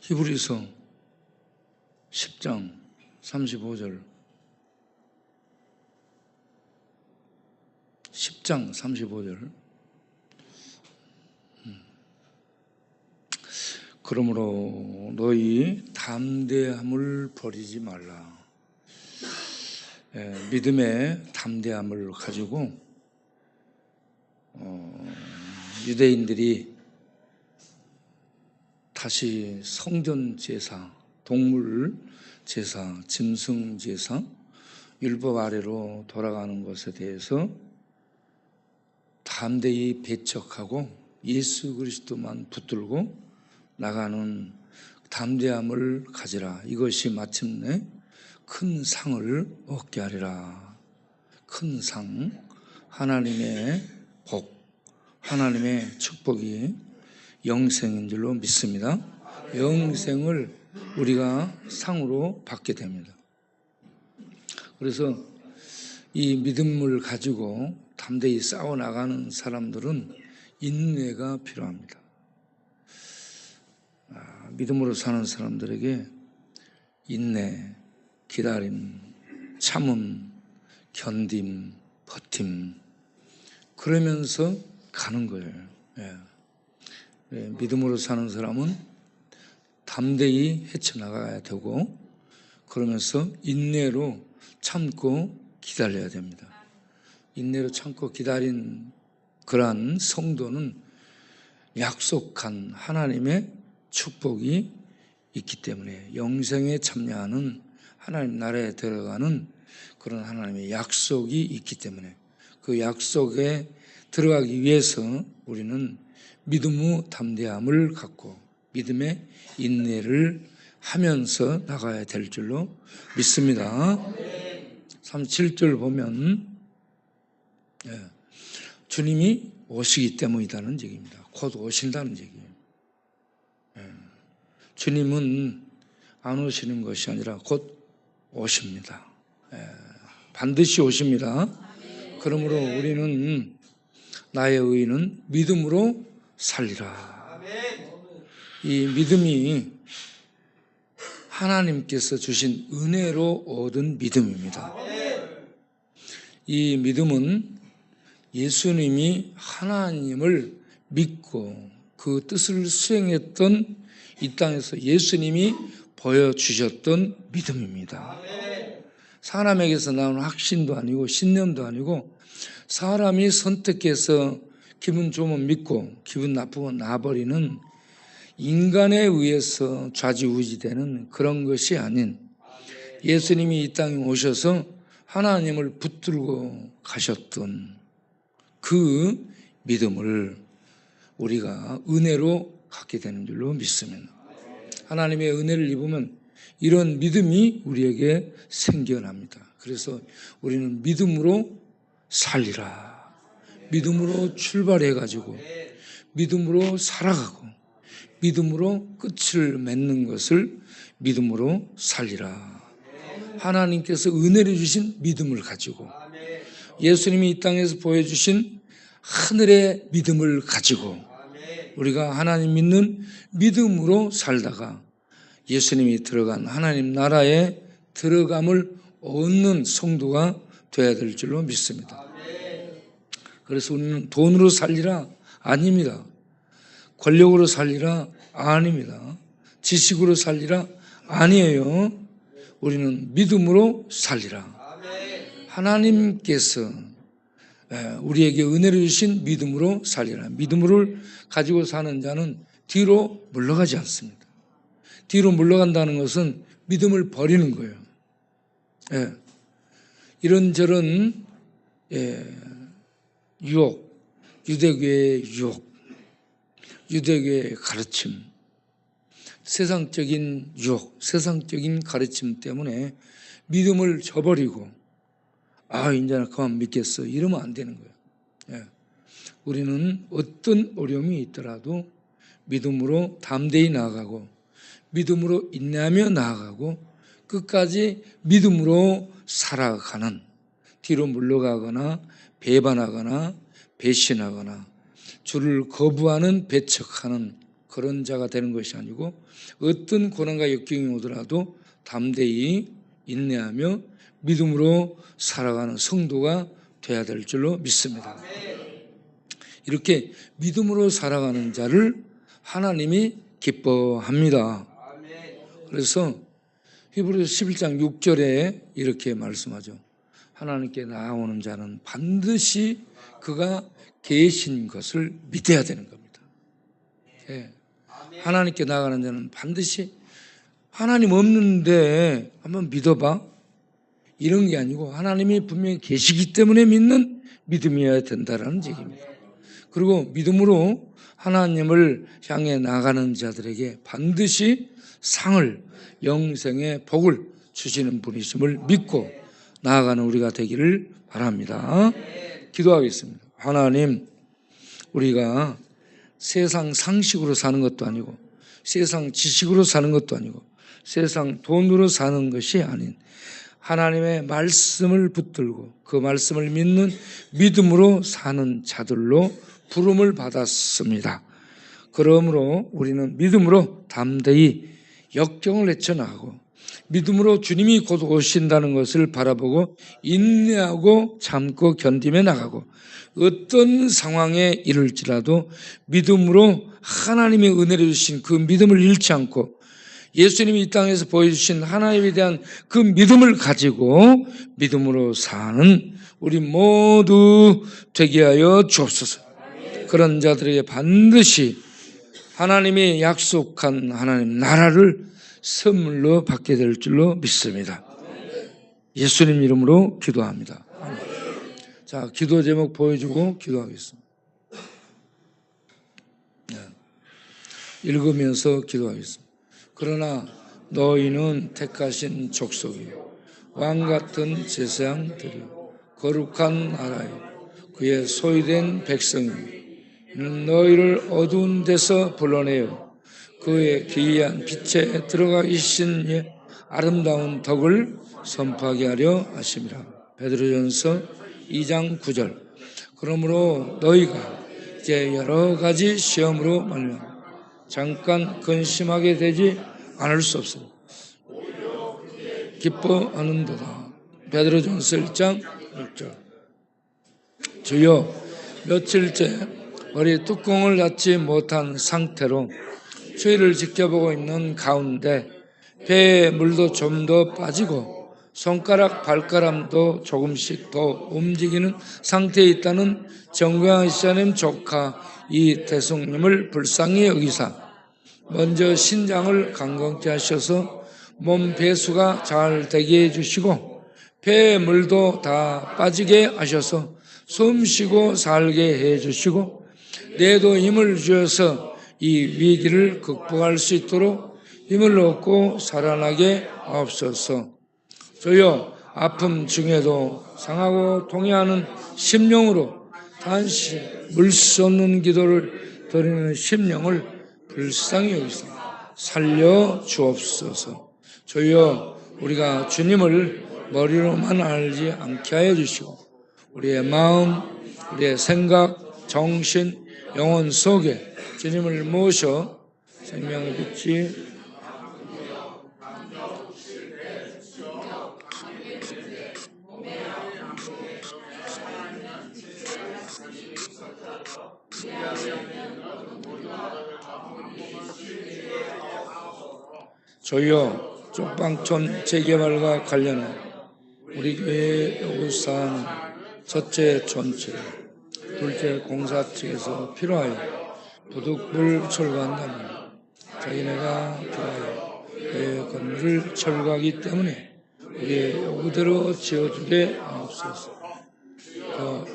히브리서 10장 35절 10장 35절 그러므로 너희 담대함을 버리지 말라. 믿음의 담대함을 가지고 유대인들이 다시 성전 제사, 동물 제사, 짐승 제사, 율법 아래로 돌아가는 것에 대해서 담대히 배척하고 예수 그리스도만 붙들고 나가는 담대함을 가지라. 이것이 마침내 큰 상을 얻게 하리라. 큰 상, 하나님의 복, 하나님의 축복이 영생인 줄로 믿습니다. 영생을 우리가 상으로 받게 됩니다. 그래서 이 믿음을 가지고 담대히 싸워나가는 사람들은 인내가 필요합니다. 믿음으로 사는 사람들에게 인내, 기다림, 참음, 견딤, 버팀, 그러면서 가는 거예요. 믿음으로 사는 사람은 담대히 헤쳐나가야 되고, 그러면서 인내로 참고 기다려야 됩니다. 인내로 참고 기다린 그러한 성도는 약속한 하나님의 축복이 있기 때문에, 영생에 참여하는 하나님 나라에 들어가는 그런 하나님의 약속이 있기 때문에, 그 약속에 들어가기 위해서 우리는 믿음의 담대함을 갖고 믿음의 인내를 하면서 나가야 될 줄로 믿습니다. 37절 보면 주님이 오시기 때문이라는 얘기입니다. 곧 오신다는 얘기예요. 주님은 안 오시는 것이 아니라 곧 오십니다. 반드시 오십니다. 그러므로 우리는 나의 의인은 믿음으로 살리라. 이 믿음이 하나님께서 주신 은혜로 얻은 믿음입니다. 이 믿음은 예수님이 하나님을 믿고 그 뜻을 수행했던 이 땅에서 예수님이 보여주셨던 믿음입니다. 사람에게서 나오는 확신도 아니고 신념도 아니고, 사람이 선택해서 기분 좋으면 믿고 기분 나쁘면 놔버리는 인간에 의해서 좌지우지되는 그런 것이 아닌, 예수님이 이 땅에 오셔서 하나님을 붙들고 가셨던 그 믿음을 우리가 은혜로 갖게 되는 줄로 믿습니다. 하나님의 은혜를 입으면 이런 믿음이 우리에게 생겨납니다. 그래서 우리는 믿음으로 살리라. 믿음으로 출발해가지고 믿음으로 살아가고 믿음으로 끝을 맺는 것을 믿음으로 살리라. 하나님께서 은혜를 주신 믿음을 가지고, 예수님이 이 땅에서 보여주신 하늘의 믿음을 가지고 우리가 하나님 믿는 믿음으로 살다가 예수님이 들어간 하나님 나라에 들어감을 얻는 성도가 되어야 될 줄로 믿습니다. 그래서 우리는 돈으로 살리라? 아닙니다. 권력으로 살리라? 아닙니다. 지식으로 살리라? 아니에요. 우리는 믿음으로 살리라. 하나님께서 우리에게 은혜를 주신 믿음으로 살리라. 믿음을 가지고 사는 자는 뒤로 물러가지 않습니다. 뒤로 물러간다는 것은 믿음을 버리는 거예요. 이런저런 유혹, 유대교의 유혹, 유대교의 가르침, 세상적인 유혹, 세상적인 가르침 때문에 믿음을 저버리고 이제는 그만 믿겠어, 이러면 안 되는 거예요. 우리는 어떤 어려움이 있더라도 믿음으로 담대히 나아가고 믿음으로 인내하며 나아가고 끝까지 믿음으로 살아가는, 뒤로 물러가거나 배반하거나 배신하거나 주를 거부하는 배척하는 그런 자가 되는 것이 아니고 어떤 고난과 역경이 오더라도 담대히 인내하며 믿음으로 살아가는 성도가 돼야 될 줄로 믿습니다. 이렇게 믿음으로 살아가는 자를 하나님이 기뻐합니다. 그래서 히브리서 11장 6절에 이렇게 말씀하죠. 하나님께 나아오는 자는 반드시 그가 계신 것을 믿어야 되는 겁니다. 예. 하나님께 나아가는 자는 반드시 하나님 없는데 한번 믿어봐, 이런 게 아니고 하나님이 분명히 계시기 때문에 믿는 믿음이어야 된다는 얘기입니다. 그리고 믿음으로 하나님을 향해 나가는 자들에게 반드시 상을, 영생의 복을 주시는 분이심을 믿고 나아가는 우리가 되기를 바랍니다. 기도하겠습니다. 하나님, 우리가 세상 상식으로 사는 것도 아니고 세상 지식으로 사는 것도 아니고 세상 돈으로 사는 것이 아닌 하나님의 말씀을 붙들고 그 말씀을 믿는 믿음으로 사는 자들로 부름을 받았습니다. 그러므로 우리는 믿음으로 담대히 역경을 헤쳐나가고 믿음으로 주님이 곧 오신다는 것을 바라보고 인내하고 참고 견디며 나가고 어떤 상황에 이를지라도 믿음으로 하나님의 은혜를 주신 그 믿음을 잃지 않고 예수님이 이 땅에서 보여주신 하나님에 대한 그 믿음을 가지고 믿음으로 사는 우리 모두 되게 하여 주옵소서. 그런 자들에게 반드시 하나님이 약속한 하나님 나라를 선물로 받게 될 줄로 믿습니다. 예수님 이름으로 기도합니다. 자, 기도 제목 보여주고 기도하겠습니다. 읽으면서 기도하겠습니다. 그러나 너희는 택하신 족속이요 왕같은 제사장들이요 거룩한 나라요 그의 소유된 백성이요 이는 너희를 어두운 데서 불러내어 그의 기이한 빛에 들어가 계신 이의 아름다운 덕을 선포하게 하려 하심이라. 베드로전서 2장 9절. 그러므로 너희가 이제 여러 가지 시험으로 말미암아 잠깐 근심하게 되지 않을 수 없습니다. 기뻐하는도다. 베드로전서 1장 6절. 주여, 며칠째 머리 뚜껑을 닫지 못한 상태로 추위를 지켜보고 있는 가운데 배에 물도 좀 더 빠지고 손가락 발가락도 조금씩 더 움직이는 상태에 있다는 정광 시장님 조카 이대성님을 불쌍히 여기사 먼저 신장을 강건케 하셔서 몸 배수가 잘 되게 해주시고 배에 물도 다 빠지게 하셔서 숨 쉬고 살게 해주시고 뇌도 힘을 주셔서 이 위기를 극복할 수 있도록 힘을 얻고 살아나게 하옵소서. 주여, 아픔 중에도 상하고 통해하는 심령으로 단시 물 수 없는 기도를 드리는 심령을 불쌍히 여기서 살려 주옵소서. 주여, 우리가 주님을 머리로만 알지 않게 하여 주시고 우리의 마음, 우리의 생각, 정신, 영혼 속에 주님을 모셔 생명의 빛이 주여, 쪽방촌 재개발과 관련해 우리 교회 요구사항은 첫째 전체, 둘째 공사 측에서 필요하여 도둑을 철거한다면 자기네가 필요하여 그 건물을 철거하기 때문에 우리의 요구대로 지어주게 하옵소서.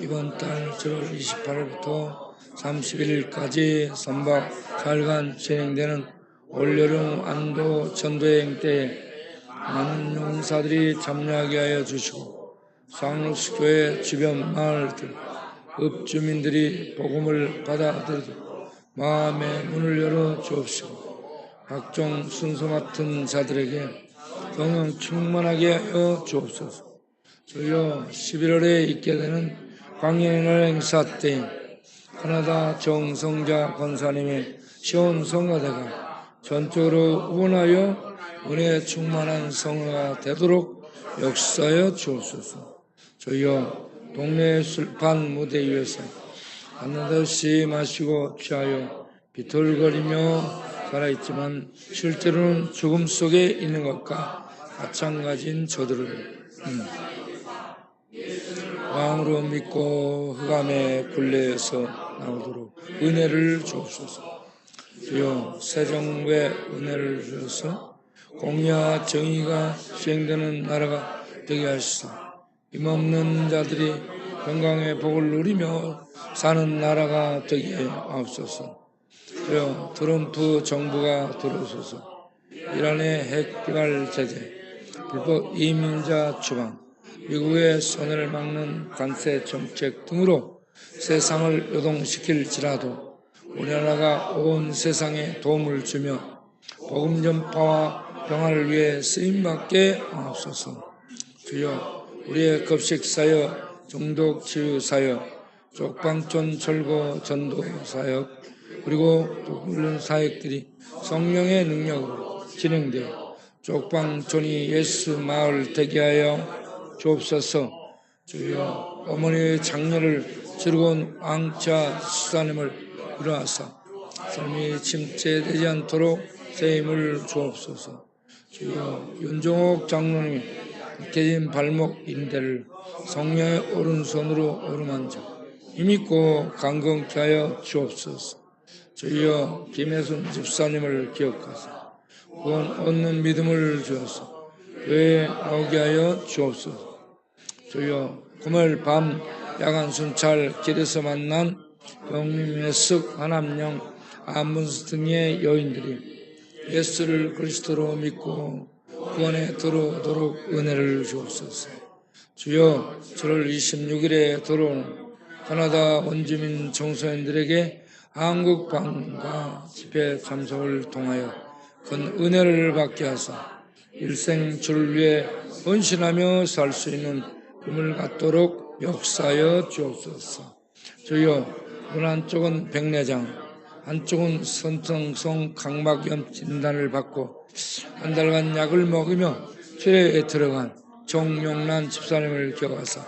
이번 달 7월 28일부터 31일까지 3박 4일간 진행되는 올여름 안도 전도여행 때에 많은 용사들이 참여하게 하여 주시고 상록수 교회 주변 마을들 읍주민들이 복음을 받아들이도록 마음의 문을 열어 주옵시고 각종 순서 맡은 자들에게 성령 충만하게 하여 주옵소서. 주여, 11월에 있게 되는 광야의 날 행사 때 가나다 정성자 권사님의 시온 성가대가 전적으로 후원하여 은혜 충만한 성화가 되도록 역사하여 주옵소서. 저희여 동네 술판 무대 위에서 한나듯이 마시고 취하여 비틀거리며 살아있지만 실제로는 죽음 속에 있는 것과 마찬가지인 저들을 왕으로 믿고 흑암의 굴레에서 나오도록 은혜를 주옵소서. 주여 새정부의 은혜를 주셔서 공의와 정의가 시행되는 나라가 되게 하시사 힘없는 자들이 건강의 복을 누리며 사는 나라가 되게 하옵소서. 주여 트럼프 정부가 들어서서 이란의 핵 개발 제재, 불법 이민자 추방, 미국의 손해를 막는 관세 정책 등으로 세상을 요동시킬지라도 우리나라가 온 세상에 도움을 주며 복음 전파와 평화를 위해 쓰임받게 하옵소서. 주여 우리의 급식사역, 중독치유사역, 쪽방촌 철거 전도 사역 그리고 독불른 사역들이 성령의 능력으로 진행되어 쪽방촌이 예수 마을 되게 하여 주옵소서. 주여 어머니의 장녀를 즐거운 왕자 수사님을 이루하사 삶이 침체되지 않도록 새 힘을 주옵소서. 주여 윤종옥 장로님이 깨진 발목 인대를 성령의 오른손으로 어루만져 힘있고 강건케 하여 주옵소서. 주여 김혜순 집사님을 기억하사 구원 얻는 믿음을 주어서 교회에 나오게 하여 주옵소서. 주여 금요일 밤 야간 순찰 길에서 만난 병림의 쓱 하남령 안문수 등의 여인들이 예수를 그리스도로 믿고 구원에 들어오도록 은혜를 주옵소서. 주여 7월 26일에 들어오는 가나다 원주민 청소년들에게 한국 방과 집회 참석을 통하여 큰 은혜를 받게 하사 일생 주를 위해 헌신하며 살 수 있는 힘을 갖도록 역사하여 주옵소서. 주여 문 한쪽은 백내장, 한쪽은 선성성 각막염 진단을 받고 한 달간 약을 먹으며 치료에 들어간 정용란 집사님을 기억하사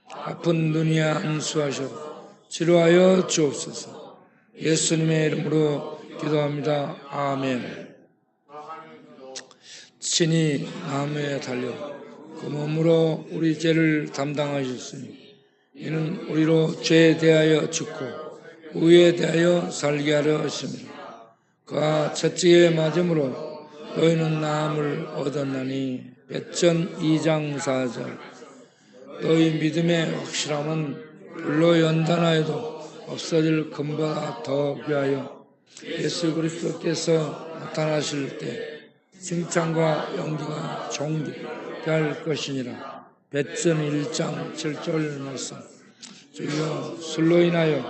아픈 눈이 안수하셔 치료하여 주옵소서. 예수님의 이름으로 기도합니다. 아멘. 친히 나무에 달려 그 몸으로 우리 죄를 담당하셨으니 이는 우리로 죄에 대하여 죽고 의에 대하여 살게 하려 하십니다. 그가 채찍에 맞음으로 너희는 나음을 얻었나니 베전 2장 4절. 너희 믿음의 확실함은 불로 연단하여도 없어질 금보다 더 귀하여 예수 그리스도께서 나타나실 때 칭찬과 영기가 존귀케 할 것이니라. 베전 1장 7절 말씀. 주여 술로 인하여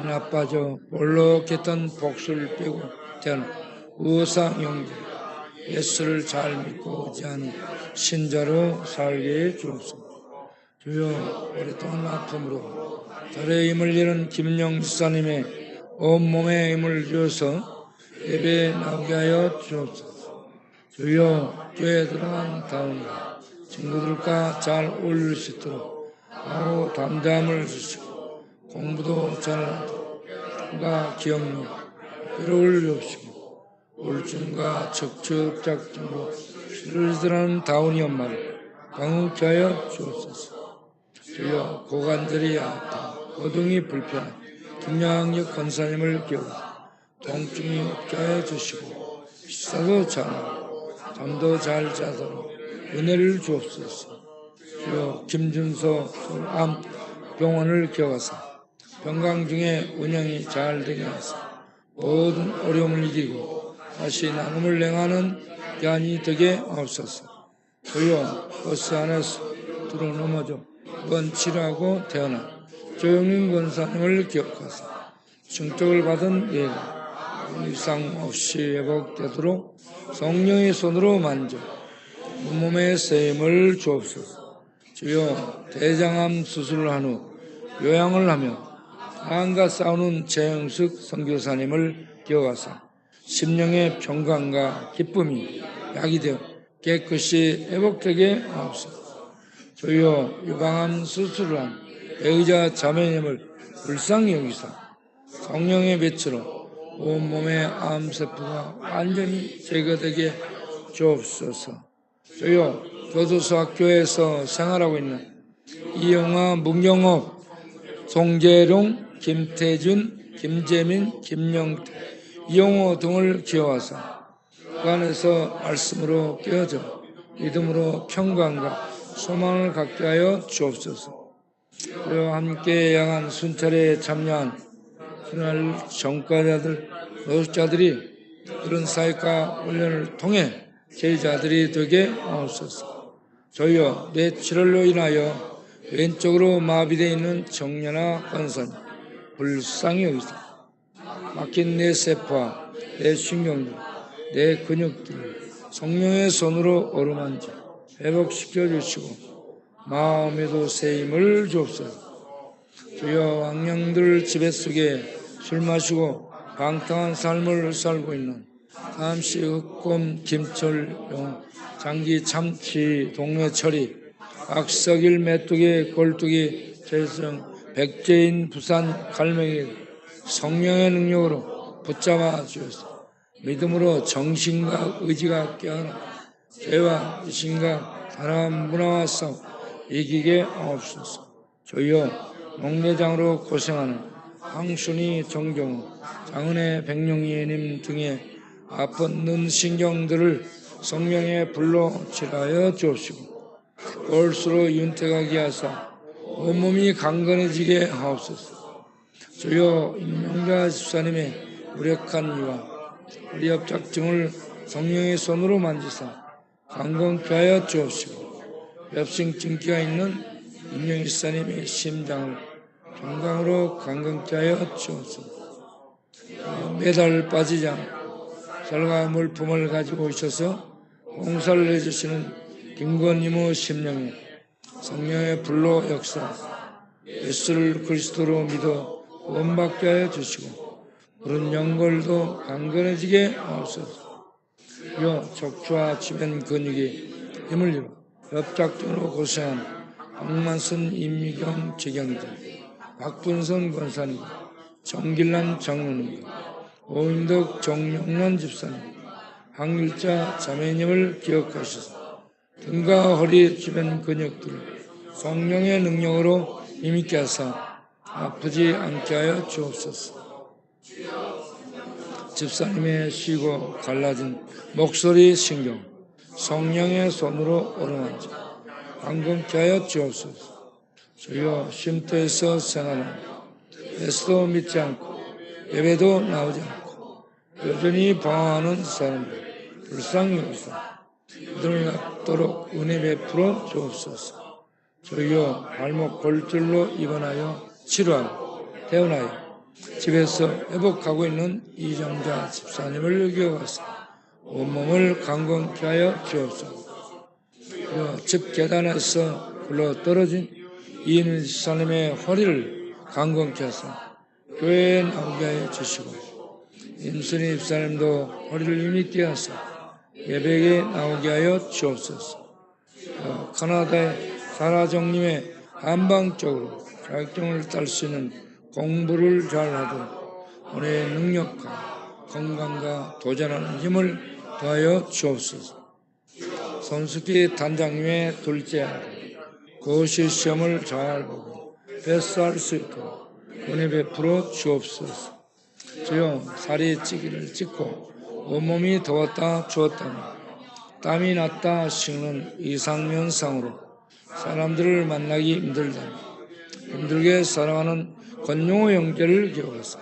나빠져 볼록했던 복수를 빼고 태어난 우상 영들 예수를 잘 믿고 의지하는 신자로 살게 해 주옵소서. 주여 오랫동안 아픔으로 달의 힘을 잃은 김영 집사님의 온몸에 힘을 주어서 예배에 나오게 하여 주옵소서. 주여 교회에 들어간 다음에 친구들과 잘 어울릴 수 있도록 바로 담담을 주시고 공부도 잘하도록 가 기억력 괴로울 주옵시고 우울증과 척척작정으로 시들시들하는 다운이 엄마를 방울케 하여 주옵소서. 주여 고관절이 아파 거동이 불편한 김양혁 권사님을 기억하 통증이 없게 하여 주시고 식사도 잘하고 잠도 잘 자도록 은혜를 주옵소서. 주여 김준서 암 병원을 기억하사 병강 중에 운영이 잘 되게 하사 모든 어려움을 이기고 다시 나눔을 행하는 기한이 되게 하옵소서. 주여 버스 안에서 들어 넘어져 이번 치료하고 태어난 조영민 권사님을 기억하사 중적을 받은 예가 이상 없이 회복되도록 성령의 손으로 만져 온몸에 쇠임을 주옵소서. 주여 대장암 수술을 한 후 요양을 하며 사안과 싸우는 재영숙 선교사님을 기억하사 심령의 평강과 기쁨이 약이 되어 깨끗이 회복되게 하옵소서. 주여 유방암 수술을 한 배의자 자매님을 불쌍히 여기사 성령의 빛으로 온몸의 암세포가 완전히 제거되게 주옵소서. 주여 교도소 학교에서 생활하고 있는 이영화, 문경옥, 송재룡, 김태준, 김재민, 김영태, 이용호 등을 기억하사 그 안에서 말씀으로 깨어져 믿음으로 평강과 소망을 갖게 하여 주옵소서. 그와 함께 양한 순찰에 참여한 그날 전과자들, 노숙자들이 그런 사역과 훈련을 통해 제자들이 되게 하옵소서. 저희여 뇌출혈로 인하여 왼쪽으로 마비되어 있는 정년아 권사님 불쌍히 여기사 막힌 내 세포와 내 신경들, 내 근육들을 성령의 손으로 어루만져 회복시켜 주시고 마음에도 새 힘을 주옵소서. 주여 왕령들 지배 속에 술 마시고 방탕한 삶을 살고 있는 삼시, 흑곰, 김철용, 장기, 참치, 동네철이, 악석일, 메뚜기, 골뚜기, 재성, 백제인, 부산, 갈매기 성령의 능력으로 붙잡아 주옵소서. 믿음으로 정신과 의지가 깨어나 죄와 의심과 사람 문화와 싸워 이기게 하옵소서. 주여 농내장으로 고생하는 황순이, 정경우, 장은혜, 백룡이님 등의 아픈 눈 신경들을 성령의 불로 칠하여 주옵시고 올수로 윤택하게 하사 온몸이 강건해지게 하옵소서. 주여 임명자 집사님의 무력한 이와 리협작증을 성령의 손으로 만지사 강건케 하여 주옵시고 엽싱증기가 있는 임명희 집사님의 심장을 평강으로 강건케 하여 주옵소서. 매달 빠지지 않고 살과 물품을 가지고 오셔서 공사를 해주시는 김건임의 심령에 성령의 불로 역사 예수를 그리스도로 믿어 구원받게 하여 주시고 그런 영골도 강건해지게 하옵소서. 여 척추와 주변 근육이 힘을 잃어 협작전으로 고생한 박만선, 임미경, 최경재, 박분선 권사님, 정길란 장로님, 오인덕, 정영란 집사님, 항일자 자매님을 기억하셔서 등과 허리 주변 근육들을 성령의 능력으로 힘있게 하사 아프지 않게 하여 주옵소서. 집사님의 쉬고 갈라진 목소리 신경 성령의 손으로 어루만져 강건케 하여 주옵소서. 주여 쉼터에서 생활하는 예수도 믿지 않고 예배도 나오지 않고 여전히 방황하는 사람들 불쌍히 여기소 그들을 낫도록 은혜 베풀어 주옵소서. 주여 발목 골절로 입원하여 치료하고 퇴원하여 집에서 회복하고 있는 이정자 집사님을 기억하사 온몸을 강건케 하여 주옵소서. 집 계단에서 굴러 떨어진 이인일 집사님의 허리를 강건케 하사 교회에 나오게 하여 주시고 임순희 집사님도 허리를 힘있게 하사 예배에 나오게 하여 주옵소서. 카나다의 사라정님의 한방적으로 자격증을 딸 수 있는 공부를 잘하도록 오늘의 능력과 건강과 도전하는 힘을 더하여 주옵소서. 손숙희 단장님의 둘째 아들 고시 시험을 잘 보고 패스할 수 있도록 은혜 베풀어 주옵소서. 주여 살이 찌기를 찢고 온몸이 더웠다 추웠다니 땀이 났다 식는 이상면상으로 사람들을 만나기 힘들게 살아가는 권용호 형제를 기억하사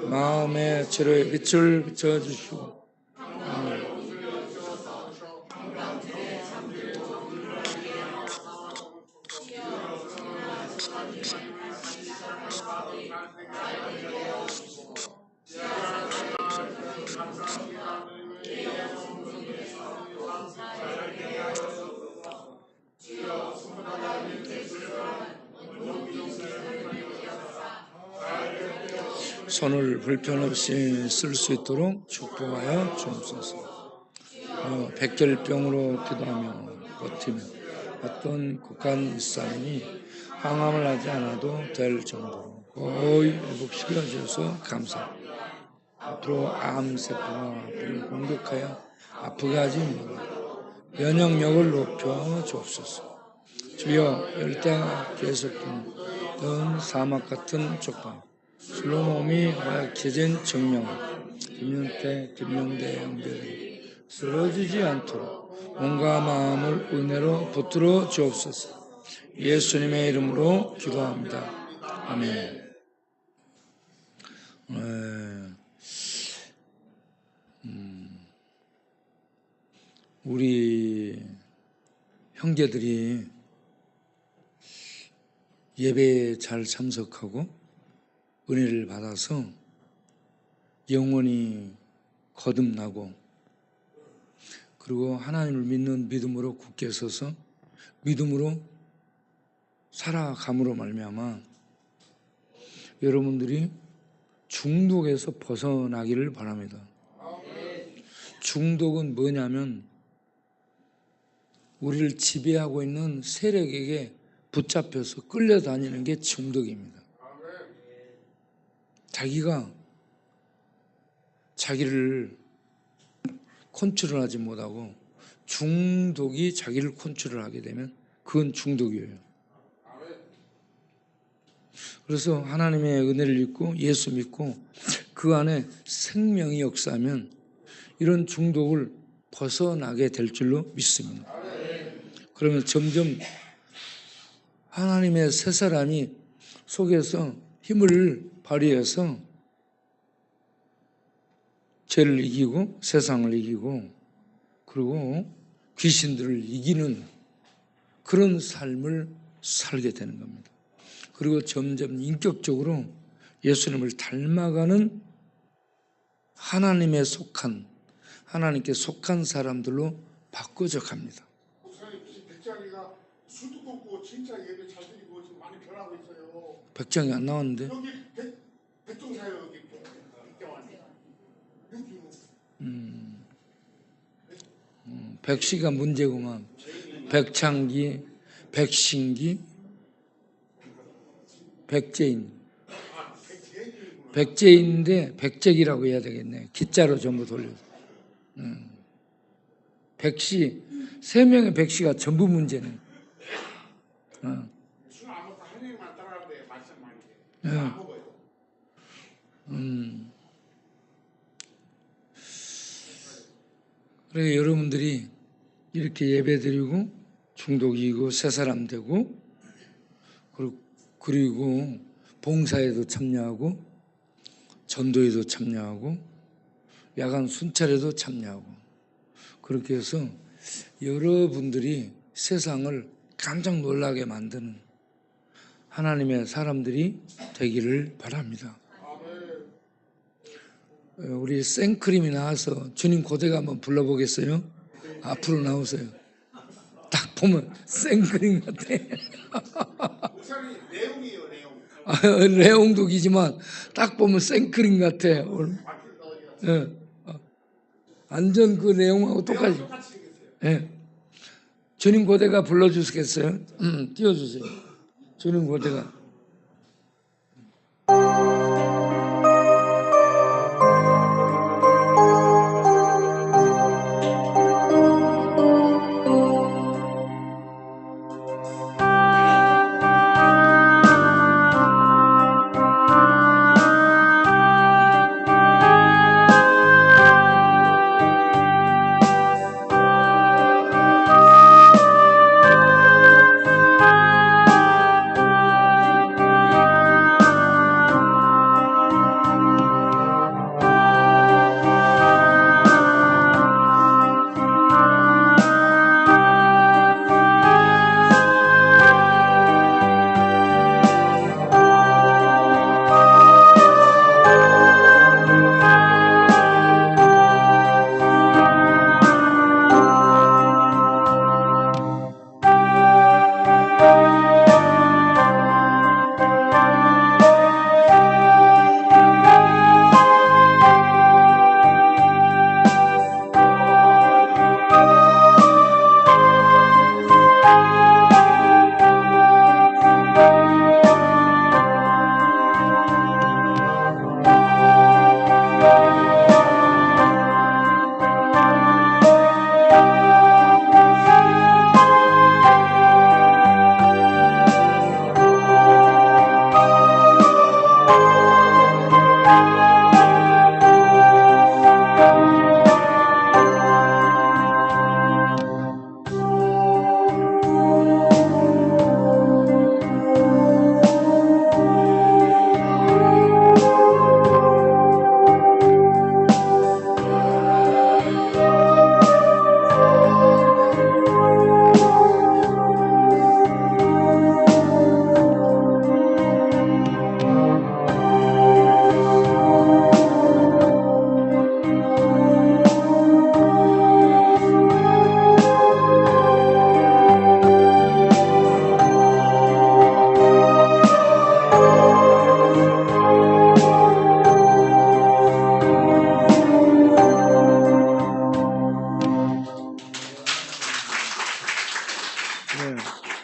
마음의 치료의 빛을 비춰주시고 손을 불편 없이 쓸 수 있도록 축복하여 주옵소서. 백혈병으로 기도하며 버티며 어떤 국간 일사람이 항암을 하지 않아도 될 정도로 거의 회복시켜 주셔서 감사합니다. 앞으로 암세포가 앞을 공격하여 아프게 하지 말고 면역력을 높여 주옵소서. 주여 열대가 계속되는 사막 같은 족방 술로 몸이 허약해진 정명을 김명대 형제들이 쓰러지지 않도록 몸과 마음을 은혜로 붙들어 주옵소서. 예수님의 이름으로 기도합니다. 아멘. 우리 형제들이 예배에 잘 참석하고 은혜를 받아서 영원히 거듭나고 그리고 하나님을 믿는 믿음으로 굳게 서서 믿음으로 살아감으로 말미암아 여러분들이 중독에서 벗어나기를 바랍니다. 중독은 뭐냐면 우리를 지배하고 있는 세력에게 붙잡혀서 끌려다니는 게 중독입니다. 자기가 자기를 컨트롤하지 못하고 중독이 자기를 컨트롤하게 되면 그건 중독이에요. 그래서 하나님의 은혜를 믿고 예수 믿고 그 안에 생명이 역사하면 이런 중독을 벗어나게 될 줄로 믿습니다. 그러면 점점 하나님의 새 사람이 속에서 힘을 발휘해서 죄를 이기고 세상을 이기고 그리고 귀신들을 이기는 그런 삶을 살게 되는 겁니다. 그리고 점점 인격적으로 예수님을 닮아가는 하나님께 속한 사람들로 바꿔져 갑니다. 목사님, 백장이가 술도 끊고 진짜 예배 잘 드리고 지금 많이 변하고 있어요. 백장이 안 나왔는데? 여기 백종사요 여기 백경환. 백씨가 문제구만. 백창기, 백신기, 백제인. 백제인인데 백제기라고 해야 되겠네. 기자로 전부 돌려서. 백씨, 3명의 백씨가 전부 문제네. 술 안 먹고 한 입만 따라하는데 말씀 많이 해. 안 먹어요. 그래 여러분들이 이렇게 예배드리고 중독이고 새 사람 되고 그리고 봉사에도 참여하고 전도에도 참여하고 야간 순찰에도 참여하고 그렇게 해서 여러분들이 세상을 깜짝 놀라게 만드는 하나님의 사람들이 되기를 바랍니다. 우리 생크림이 나와서 주님 고대가 한번 불러보겠어요? 앞으로 나오세요. 딱 보면 생크림 같아. 목사님 내용이에요, 내용. 레옹도 기지만 딱 보면 생크림 같아. 완전 그 내용하고 똑같이. 예. 주님 고대가 불러주시겠어요? 띄워주세요. 주님 고대가.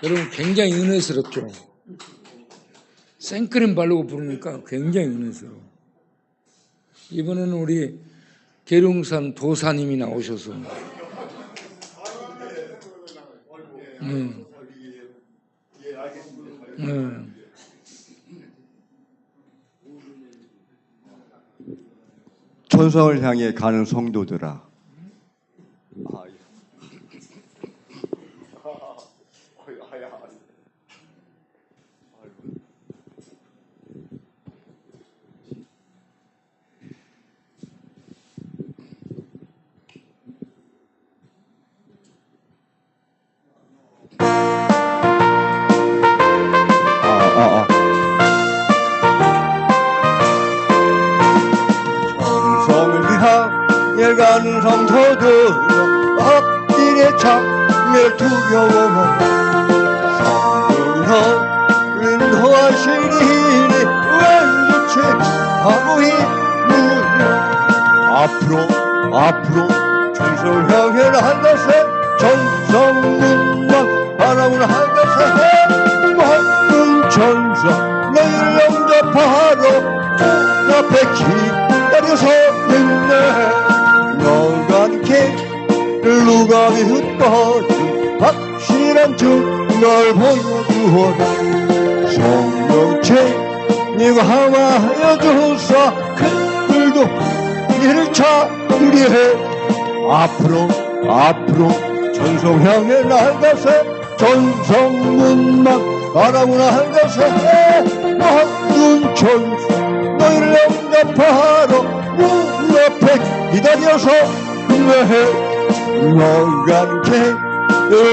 여러분 굉장히 은혜스럽죠. 생크림 바르고 부르니까 굉장히 은혜스러워. 이번에는 우리 계룡산 도사님이 나오셔서 천성을 향해 가는 성도들아. 천성을 향해 가는 성도들아, 앞길에 장멸 두려워만 성령이 인도하시리니 왼주체 하고 있느냐. 앞으로 천성을 향해 나가세. 천성문만 바라보는 한가세. 모든 천사 너희를 영접하러 앞에 기다려서 있네. 너간 길을 누가 흩어진 확실한 증널 보여주어라. 성령체 네가 함하여 주사 그들도 이를 찬리해. 앞으로 천성 향해 나가세. 천성문만 바라보나 한가세. 모든 천사 너희를 영접하러 문 앞에 기다려서 내 너간 길을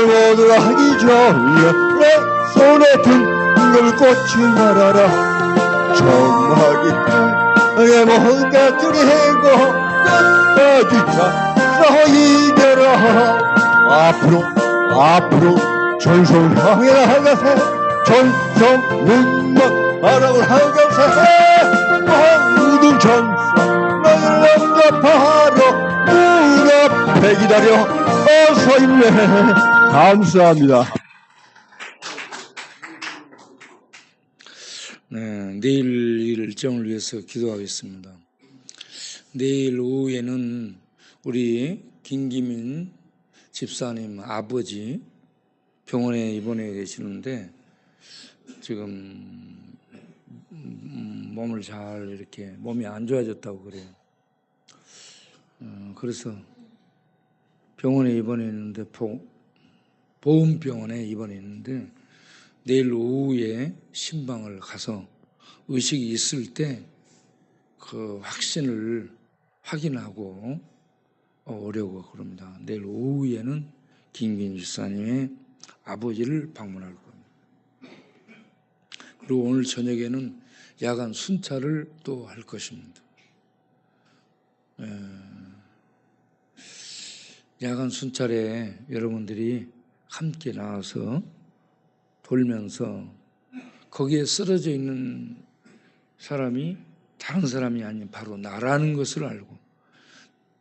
모두 하기 전에 내 손에 든 걸 꽂지 말아라. 정하기 내 모든 것들이 해고 끝까지 싸워 이대라. 앞으로 천성 향해 나가세. 천성 문만 바라보나 한가세. 모든 천사 너희를 영접하러 문 앞에 기다려 어서 있네. 감사합니다. 네, 내일 일정을 위해서 기도하겠습니다. 내일 오후에는 우리 김기민 집사님 아버지 병원에 입원해 계시는데 지금 몸을 잘 이렇게 몸이 안 좋아졌다고 그래요. 그래서 병원에 입원했는데 보훈병원에 입원했는데 내일 오후에 신방을 가서 의식이 있을 때 그 확신을 확인하고 오려고 그럽니다. 내일 오후에는 김기민 집사님의 아버지를 방문할 겁니다. 그리고 오늘 저녁에는 야간 순찰을 또 할 것입니다. 야간 순찰에 여러분들이 함께 나와서 돌면서 거기에 쓰러져 있는 사람이 다른 사람이 아닌 바로 나라는 것을 알고,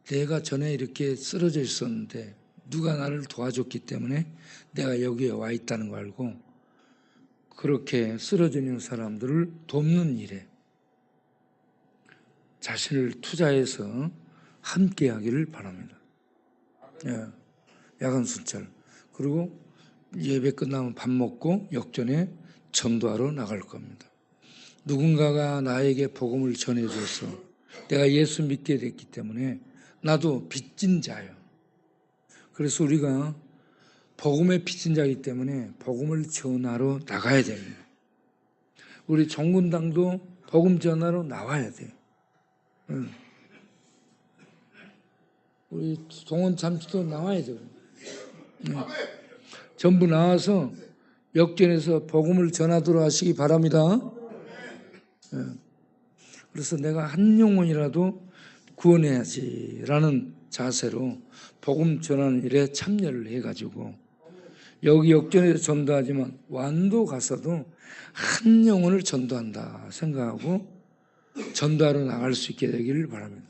내가 전에 이렇게 쓰러져 있었는데 누가 나를 도와줬기 때문에 내가 여기에 와 있다는 거 알고 그렇게 쓰러져 있는 사람들을 돕는 일에 자신을 투자해서 함께 하기를 바랍니다. 야간 순찰. 그리고 예배 끝나면 밥 먹고 역전에 전도하러 나갈 겁니다. 누군가가 나에게 복음을 전해줘서 내가 예수 믿게 됐기 때문에 나도 빚진 자예요. 그래서 우리가 복음의 빚진 자이기 때문에 복음을 전하러 나가야 됩니다. 우리 정군당도 복음 전하러 나와야 돼요. 우리 동원 잠시도 나와야 돼요. 전부 나와서 역전해서 복음을 전하도록 하시기 바랍니다. 그래서 내가 한 영혼이라도 구원해야지라는 자세로 복음 전하는 일에 참여를 해가지고 여기 역전해서 전도하지만 완도 가서도 한 영혼을 전도한다 생각하고 전도하러 나갈 수 있게 되기를 바랍니다.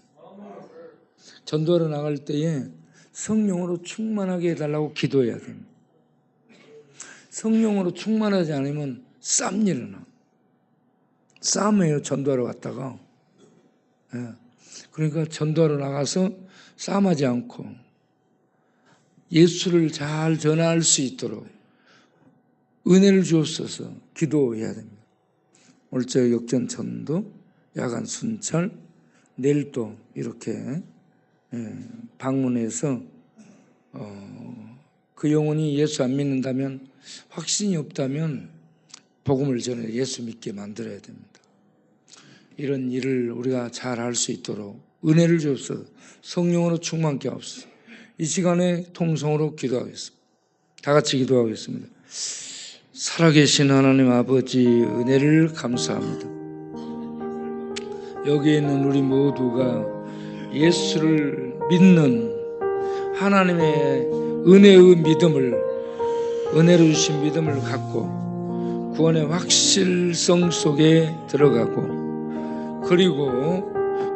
전도하러 나갈 때에 성령으로 충만하게 해달라고 기도해야 됩니다. 성령으로 충만하지 않으면 싸움 일어나. 싸움이에요. 전도하러 갔다가. 예. 그러니까 전도하러 나가서 싸움하지 않고 예수를 잘 전할 수 있도록 은혜를 주옵소서 기도해야 됩니다. 오늘 저 역전 전도, 야간 순찰, 내일 또 이렇게 방문해서 그 영혼이 예수 안 믿는다면, 확신이 없다면 복음을 전해 예수 믿게 만들어야 됩니다. 이런 일을 우리가 잘 할 수 있도록 은혜를 주옵소서. 성령으로 충만케 하옵소서. 이 시간에 통성으로 기도하겠습니다. 다 같이 기도하겠습니다. 살아계신 하나님 아버지, 은혜를 감사합니다. 여기 있는 우리 모두가 예수를 믿는 하나님의 은혜의 믿음을, 은혜로 주신 믿음을 갖고 구원의 확실성 속에 들어가고, 그리고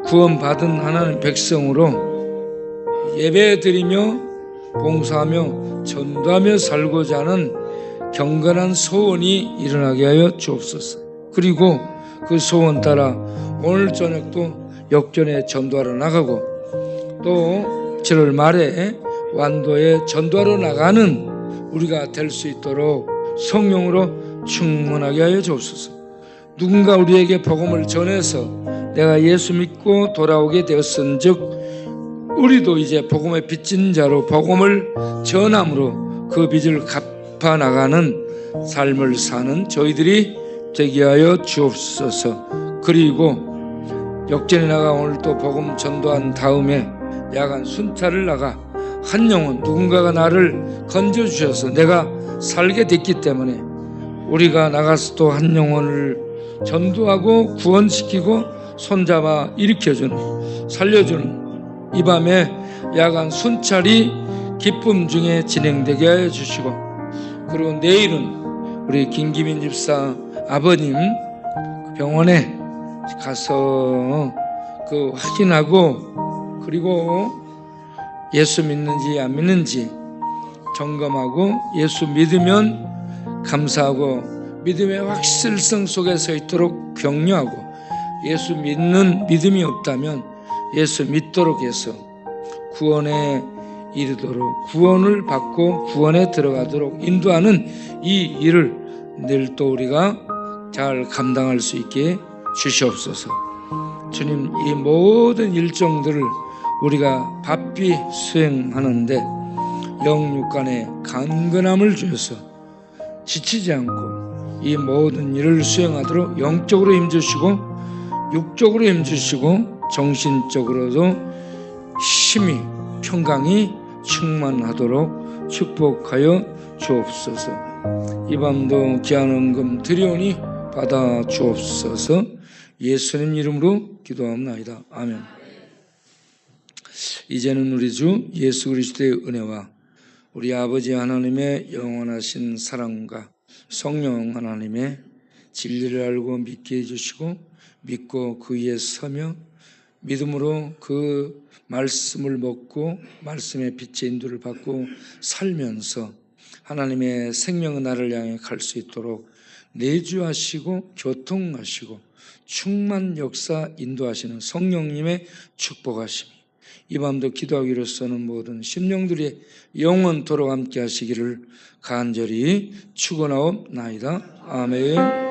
구원받은 하나님 백성으로 예배드리며 봉사하며 전도하며 살고자 하는 경건한 소원이 일어나게 하여 주옵소서. 그리고 그 소원 따라 오늘 저녁도 역전에 전도하러 나가고, 또 7월 말에 완도에 전도하러 나가는 우리가 될 수 있도록 성령으로 충만하게 하여 주옵소서. 누군가 우리에게 복음을 전해서 내가 예수 믿고 돌아오게 되었은즉, 우리도 이제 복음의 빚진 자로 복음을 전함으로 그 빚을 갚아 나가는 삶을 사는 저희들이 되게 하여 주옵소서. 그리고 역전에 나가 오늘 또 복음 전도한 다음에 야간 순찰을 나가 한 영혼, 누군가가 나를 건져주셔서 내가 살게 됐기 때문에 우리가 나가서 또 한 영혼을 전도하고 구원시키고 손잡아 일으켜주는, 살려주는 이 밤에 야간 순찰이 기쁨 중에 진행되게 하여 주시고, 그리고 내일은 우리 김기민 집사 아버님 병원에 가서 그 확인하고, 그리고 예수 믿는지 안 믿는지 점검하고, 예수 믿으면 감사하고 믿음의 확실성 속에 서 있도록 격려하고, 예수 믿는 믿음이 없다면 예수 믿도록 해서 구원에 이르도록, 구원을 받고 구원에 들어가도록 인도하는 이 일을 내일 또 우리가 잘 감당할 수 있게 주시옵소서. 주님, 이 모든 일정들을 우리가 바삐 수행하는데 영육간에 강건함을 주셔서 지치지 않고 이 모든 일을 수행하도록 영적으로 힘주시고 육적으로 힘주시고 정신적으로도 힘이 평강이 충만하도록 축복하여 주옵소서. 이 밤도 귀한 헌금 드리오니 받아 주옵소서. 예수님 이름으로 기도합나이다. 아멘. 이제는 우리 주 예수 그리스도의 은혜와 우리 아버지 하나님의 영원하신 사랑과 성령 하나님의 진리를 알고 믿게 해주시고, 믿고 그 위에 서며 믿음으로 그 말씀을 먹고 말씀의 빛의 인도를 받고 살면서 하나님의 생명의 날을 향해 갈 수 있도록 내주하시고 교통하시고 충만 역사 인도하시는 성령님의 축복하심이 이 밤도 기도하기로서는 모든 심령들이 영원토록 함께 하시기를 간절히 축원하옵나이다. 아멘.